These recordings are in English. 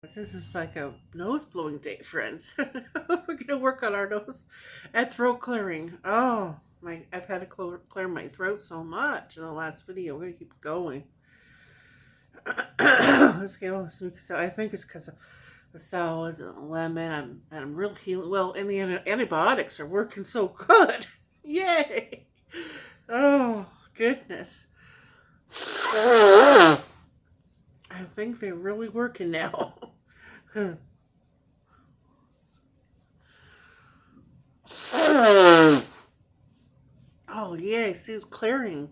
This is like a nose blowing day, friends. We're gonna work on our nose and throat clearing. Oh, I've had to clear my throat so much in the last video. We're gonna keep going. Let's get on this. So I think it's because of the salads and the lemon. I'm real healing. Well, and the antibiotics are working so good. Yay! Oh goodness. I think they're really working now. Oh, yay, see, it's clearing.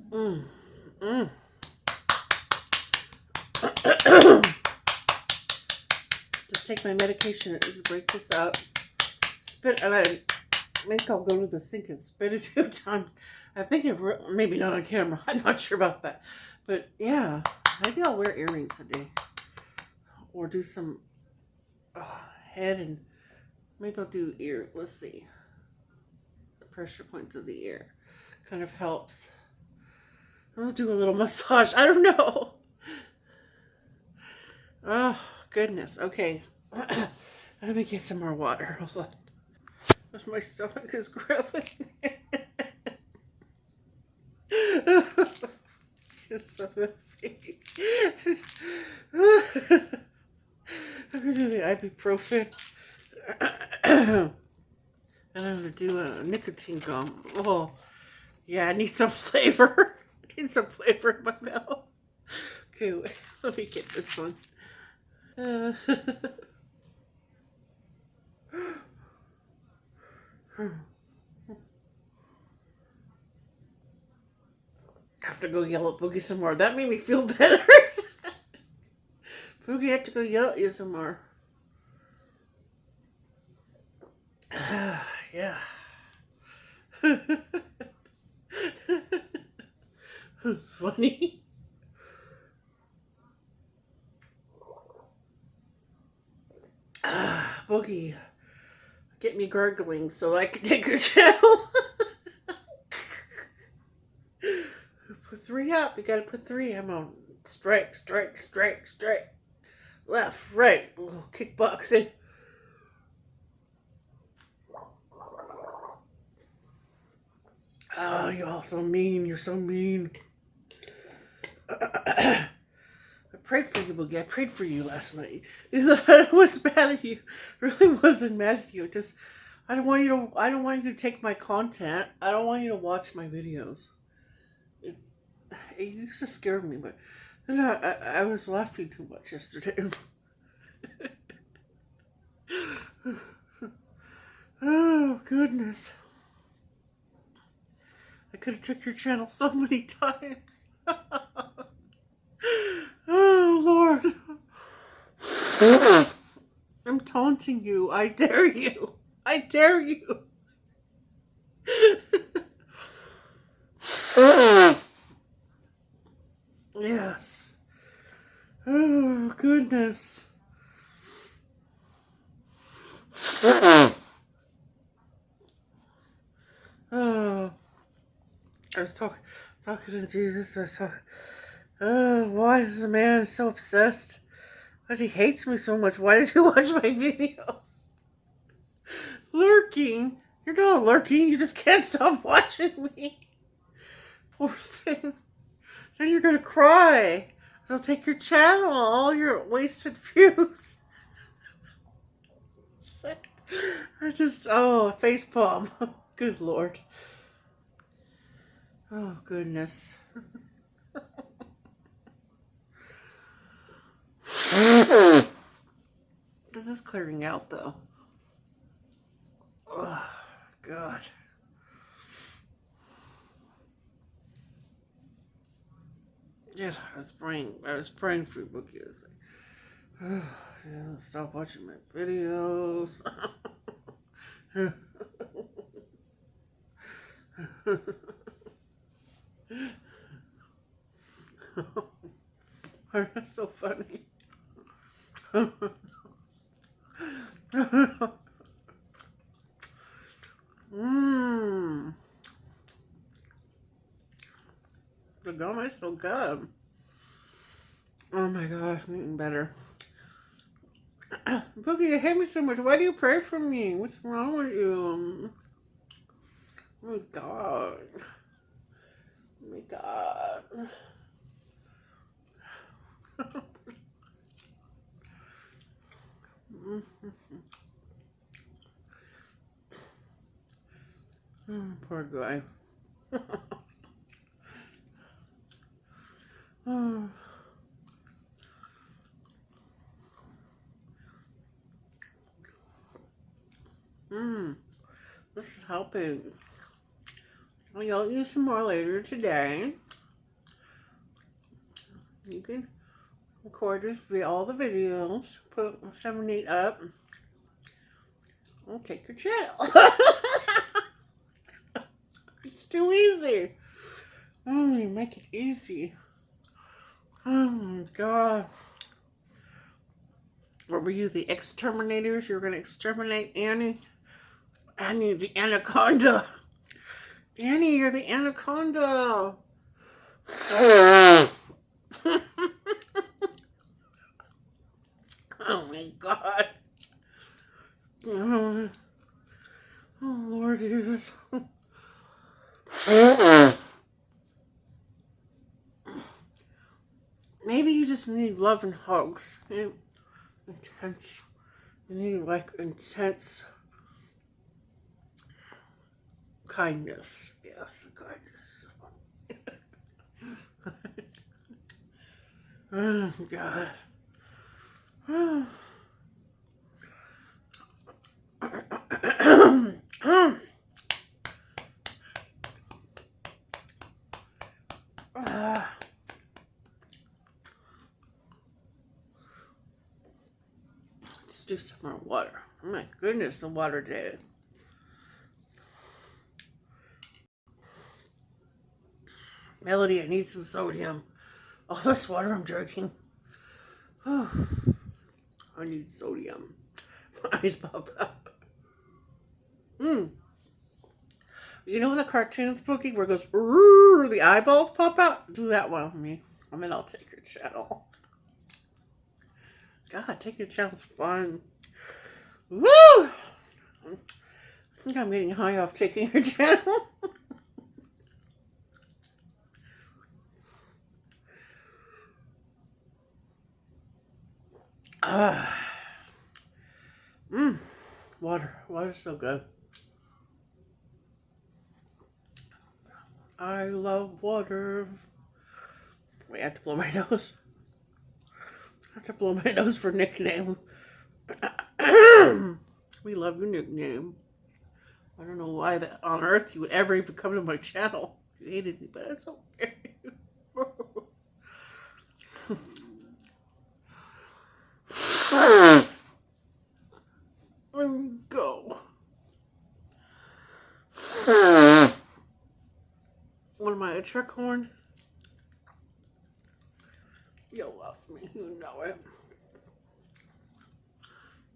Mm, mm. Just take my medication and just break this up. Spit, and I think I'll go to the sink and spit a few times. I think maybe not on camera. I'm not sure about that. But yeah, maybe I'll wear earrings today. Or do some head and maybe I'll do ear. Let's see. The pressure points of the ear kind of helps. I'll do a little massage. I don't know. Oh, goodness. Okay. Let me get some more water. Hold on. My stomach is grilling. It's so heavy. I'm going to do the ibuprofen. And I'm going to do a nicotine gum. Oh, yeah, I need some flavor. I need some flavor in my mouth. Okay, wait, let me get this one. I have to go yell at Boogie some more. That made me feel better. Boogie had to go yell at you some more. Yeah. Funny. Boogie, get me gargling so I can take your channel. Put three up. You gotta put three. I'm on strike, strike, strike, strike. Left, right. A little kickboxing. Oh, you're all so mean. You're so mean. I prayed for you, Boogie. I prayed for you last night. I was mad at you. Really wasn't mad at you. Just I don't want you to. I don't want you to take my content. I don't want you to watch my videos. It used to scare me, but then I was laughing too much yesterday. Oh goodness! I could have took your channel so many times. Oh Lord! I'm taunting you. I dare you. I dare you. Yes. Oh goodness. Oh, I was talking to Jesus. I was talking. Oh, why is the man so obsessed? But he hates me so much. Why does he watch my videos? Lurking? You're not lurking. You just can't stop watching me. Poor thing. Then you're gonna cry. They'll take your channel, all your wasted views. Face palm. Good Lord. Oh, goodness. This is clearing out, though. Oh, God. Yeah, I was praying for Boogie. I was like, oh, yeah, stop watching my videos. That's so funny. Mmm. The gum is so good. Oh my God, I'm getting better. Boogie, you hate me so much. Why do you pray for me? What's wrong with you? Oh my God. Oh my God. Oh, poor guy. Oh. This is helping. You'll use some more later today. You can record all the videos, put 7, 8 up. I'll take your channel. It's too easy. Oh, you make it easy. Oh my God. What were you, the exterminators? You were going to exterminate Annie? Annie, the anaconda. Annie, you're the anaconda. Oh my God. Oh, Lord Jesus. Maybe you just need love and hugs. Intense. You need like intense kindness. Yes, kindness. Oh God. Let's do some more water. Oh my goodness, the water did. Melody, I need some sodium. All this water I'm drinking. Oh, I need sodium. My eyes pop out. You know in the cartoons, Spooky, where it goes, the eyeballs pop out? Do that one with me. And then I'll take your channel. God, taking your channel's fun. Woo! I think I'm getting high off taking your channel. Water. Water's so good. I love water. Wait, I have to blow my nose. I have to blow my nose for nickname. We love your nickname. I don't know why that on earth you would ever even come to my channel. You hated me, but it's okay. Go. What am I, a trick horn? You'll love me. You know it.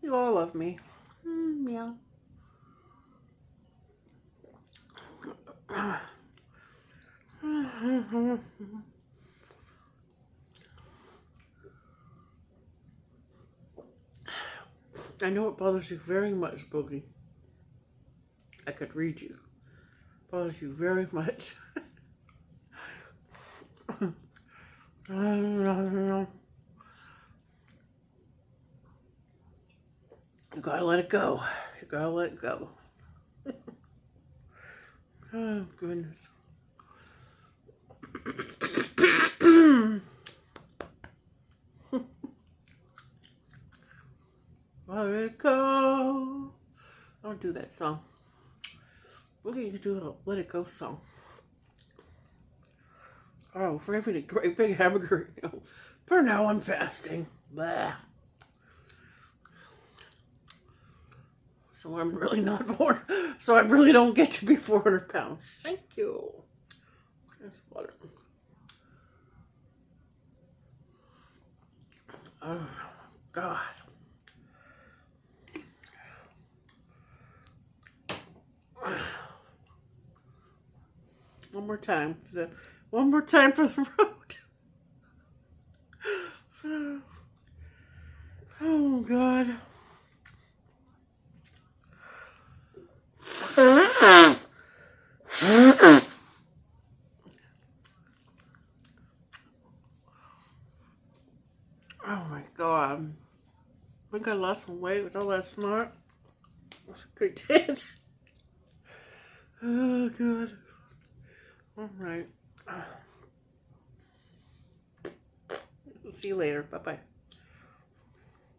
You all love me. Meow. I know it bothers you very much, Boogie. I could read you. It bothers you very much. You gotta let it go. You gotta let it go. Oh, goodness. Let it go. I don't do that song. Boogie, you do a Let It Go song. Oh, for having a great big hamburger. For now, I'm fasting. Blah. So I'm really not so I really don't get to be 400 pounds. Thank you. There's water. Oh, God. One more time for the road. God. Oh my God. I think I lost some weight with all that snot. I did. Oh God. All right. See you later. Bye bye.